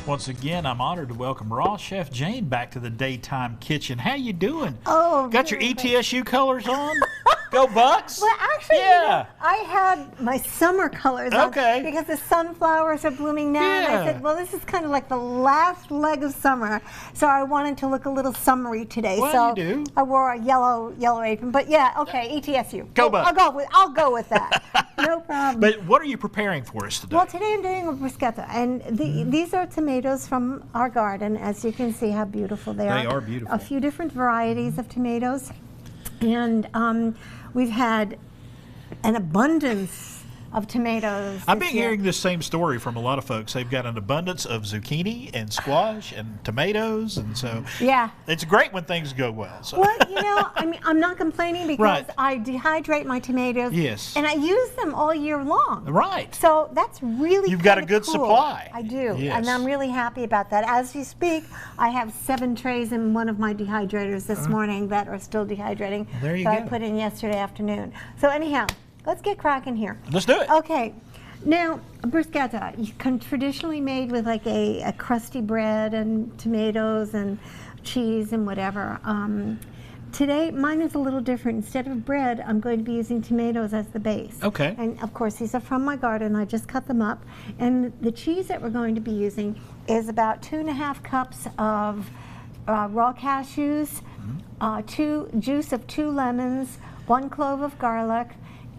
Once again, I'm honored to welcome Raw Chef Jane back to the Daytime Kitchen. How you doing? Oh, got your ETSU colors on? Go Bucks! Well, actually, yeah. I had my summer colors on because the sunflowers are blooming now. Yeah. And I said, well, this is kind of like the last leg of summer, so I wanted to look a little summery today. Well, so you do. I wore a yellow apron. But yeah, okay, ETSU. Go Bucks! I'll go with that. No problem. But what are you preparing for us today? Well, today I'm doing a bruschetta, and these are tomatoes from our garden. As you can see, how beautiful they are. They are beautiful. A few different varieties of tomatoes, and we've had an abundance of tomatoes. I've been hearing this same story from a lot of folks. They've got an abundance of zucchini and squash and tomatoes, and so yeah, it's great when things go well. So. Well, you know, I mean, I'm not complaining because Right. I dehydrate my tomatoes. Yes. And I use them all year long. Right. So that's really You've got a kinda good cool. supply. I do, Yes. and I'm really happy about that. As you speak, I have 7 trays in one of my dehydrators this morning that are still dehydrating. There you that go. I put in yesterday afternoon. So anyhow, let's get cracking here. Let's do it. Okay. Now, bruschetta, traditionally made with like a crusty bread and tomatoes and cheese and whatever. Today, mine is a little different. Instead of bread, I'm going to be using tomatoes as the base. Okay. And of course, these are from my garden. I just cut them up. And the cheese that we're going to be using is about 2½ cups of raw cashews, juice of 2 lemons, 1 clove of garlic,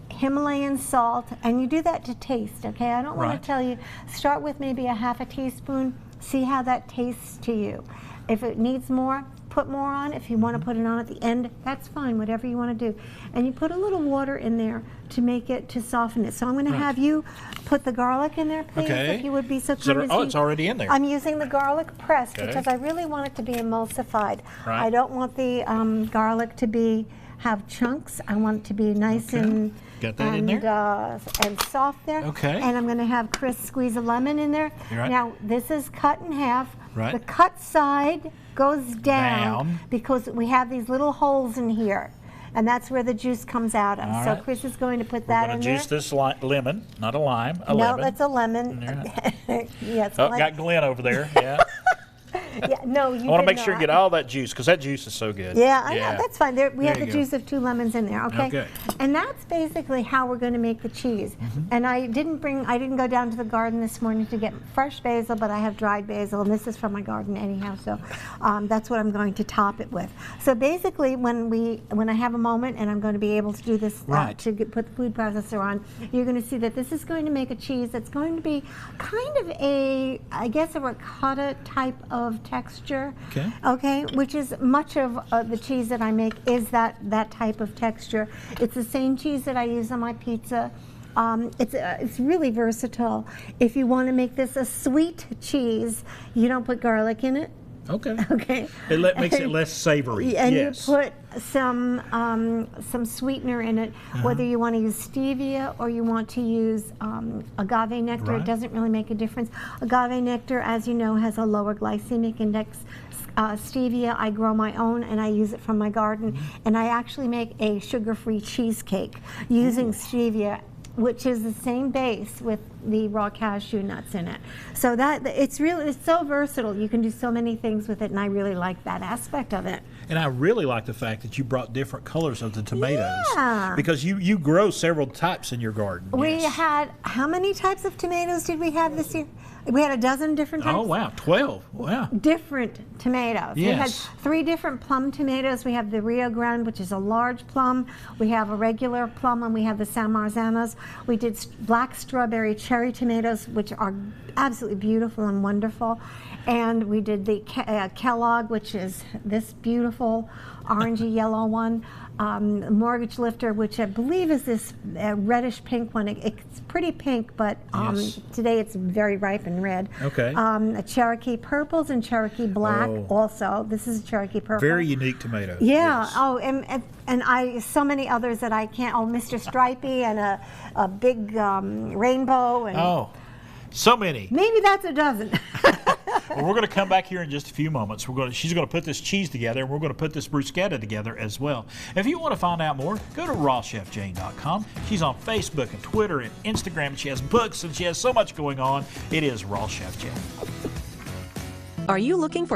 Himalayan salt, and you do that to taste, okay? I don't want Right. to tell you, start with maybe ½ teaspoon, see how that tastes to you. If it needs more, put more on. If you want to put it on at the end, that's fine, whatever you want to do. And you put a little water in there to make it, to soften it. So I'm going to have you put the garlic in there, please, Okay. if you would be so Is it- kind. oh, it's already in there. I'm using the garlic pressed Okay. because I really want it to be emulsified. Right. I don't want the garlic to have chunks. I want it to be nice Okay. and Got that in there? And soft there. Okay. And I'm going to have Chris squeeze a lemon in there. You're right. Now, this is cut in half. Right. The cut side goes down, Down. because we have these little holes in here. And that's where the juice comes out of. All So right. Chris is going to put We're that going in to there. juice this lemon, not a lime, a No, lemon. that's a lemon. Yes. Oh, got Glenn over there. Yeah. Yeah, no, you I want to did make sure you not. get all that juice because that juice is so good. Yeah, I know, that's fine. We have There the you go. juice of 2 lemons in there, okay? Okay. And that's basically how we're going to make the cheese. And I didn't go down to the garden this morning to get fresh basil, but I have dried basil, and this is from my garden anyhow, so that's what I'm going to top it with. So basically, when I have a moment and I'm going to be able to do this, Right. put the food processor on, you're going to see that this is going to make a cheese that's going to be kind of I guess a ricotta type of texture. Okay. Okay, which is much of the cheese that I make is that type of texture. It's the same cheese that I use on my pizza. It's really versatile. If you want to make this a sweet cheese, you don't put garlic in it. Okay. Okay. It makes it less savory. And yes. you put some sweetener in it, whether you want to use stevia or you want to use agave nectar. Right. It doesn't really make a difference. Agave nectar, as you know, has a lower glycemic index. Stevia, I grow my own and I use it from my garden. And I actually make a sugar-free cheesecake using stevia, which is the same base with the raw cashew nuts in it. So it's so versatile. You can do so many things with it, and I really like that aspect of it. And I really like the fact that you brought different colors of the tomatoes. Yeah. Because you grow several types in your garden. We yes. had, how many types of tomatoes did we have this year? We had a dozen different types. Oh, wow. 12. Wow. Different tomatoes. We had Yes. 3 different plum tomatoes. We have the Rio Grande, which is a large plum. We have a regular plum, and we have the San Marzanos. We did black strawberry cherry tomatoes, which are absolutely beautiful and wonderful. And we did the Kellogg, which is this beautiful orangey yellow one. Mortgage Lifter, which I believe is this reddish pink one. It's pretty pink, but Yes. today it's very ripe and red. Okay. A Cherokee Purples and Cherokee Black also. This is a Cherokee Purple. Very unique tomato. Yeah. Yes. Oh, and so many others that I can't. Oh, Mr. Stripey and a big rainbow. And Oh, so many. maybe that's a dozen. Well, we're going to come back here in just a few moments. She's going to put this cheese together, and we're going to put this bruschetta together as well. If you want to find out more, go to rawchefjane.com. She's on Facebook and Twitter and Instagram, and she has books, and she has so much going on. It is Raw Chef Jane. Are you looking for